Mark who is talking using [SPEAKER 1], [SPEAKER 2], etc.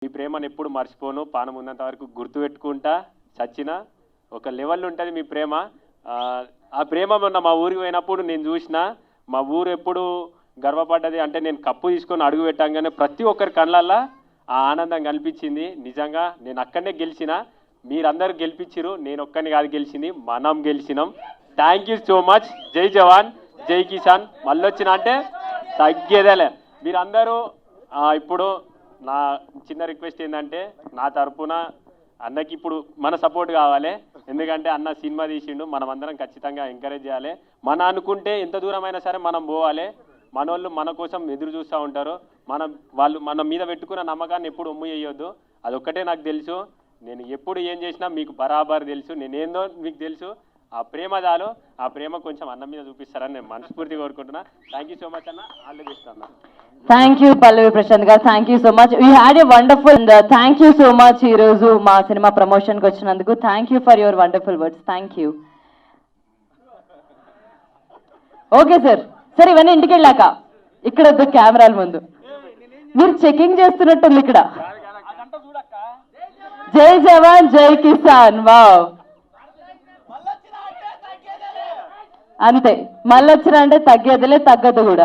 [SPEAKER 1] ఈ ప్రేమను ఎప్పుడు మర్చిపోను, పానం ఉన్నంత వరకు గుర్తుపెట్టుకుంటా. చచ్చిన ఒక లెవెల్ ఉంటుంది మీ ప్రేమ. ఆ ప్రేమ మొన్న మా ఊరికి పోయినప్పుడు నేను చూసిన, మా ఊరు ఎప్పుడు గర్వపడ్డది అంటే నేను కప్పు తీసుకొని అడుగు పెట్టంగానే ప్రతి ఒక్కరి కళ్ళల్లో ఆ ఆనందం కనిపించింది. నిజంగా నేను అక్కడనే గెలిచిన, మీరందరూ గెలిపించారు, నేను ఒక్కని కాదు గెలిచింది, మనం గెలిచినాం. Thank you so much. జై జవాన్ జై కిసాన్. మళ్ళీ వచ్చిన అంటే తగ్గేదేలే. మీరందరూ ఇప్పుడు నా చిన్న రిక్వెస్ట్ ఏంటంటే, నా తరపున అన్నకి ఇప్పుడు మన సపోర్ట్ కావాలి. ఎందుకంటే అన్న సినిమా తీసిండు, మనం అందరం ఖచ్చితంగా ఎంకరేజ్ చేయాలి. మన అనుకుంటే ఎంత దూరమైనా సరే మనం పోవాలి. మనోళ్ళు మన కోసం ఎదురు చూస్తూ ఉంటారు. వాళ్ళు మన మీద పెట్టుకున్న నమ్మకాన్ని ఎప్పుడు ఒమ్ము చేయొద్దు. అదొక్కటే నాకు తెలుసు. నేను ఎప్పుడు ఏం చేసినా మీకు బరాబర్ తెలుసు, నేనేందో మీకు తెలుసు. ఆ ప్రేమ చాలు, ఆ ప్రేమ కొంచెం అన్న మీద చూపిస్తారని నేను మనస్ఫూర్తిగా కోరుకుంటున్నా. థ్యాంక్ యూ సో మచ్ అన్న, ఆల్ ది బెస్ట్ అన్న.
[SPEAKER 2] థ్యాంక్ యూ పల్లవి ప్రశాంత్ గారు, thank you so much. We had a wonderful, thank you so much ఈ రోజు మా సినిమా ప్రమోషన్కి వచ్చినందుకు. Thank you for your wonderful words. Thank you. Okay sir. Sir ఇవన్నీ ఇంటికి వెళ్ళాక ఇక్కడ వద్దు, కెమెరాల ముందు మీరు చెకింగ్ చేస్తున్నట్టుంది ఇక్కడ. జై జవాన్ జై కిసాన్. వావ్, అంతే. మళ్ళీ వచ్చినా అంటే తగ్గేదిలే, తగ్గదు కూడా.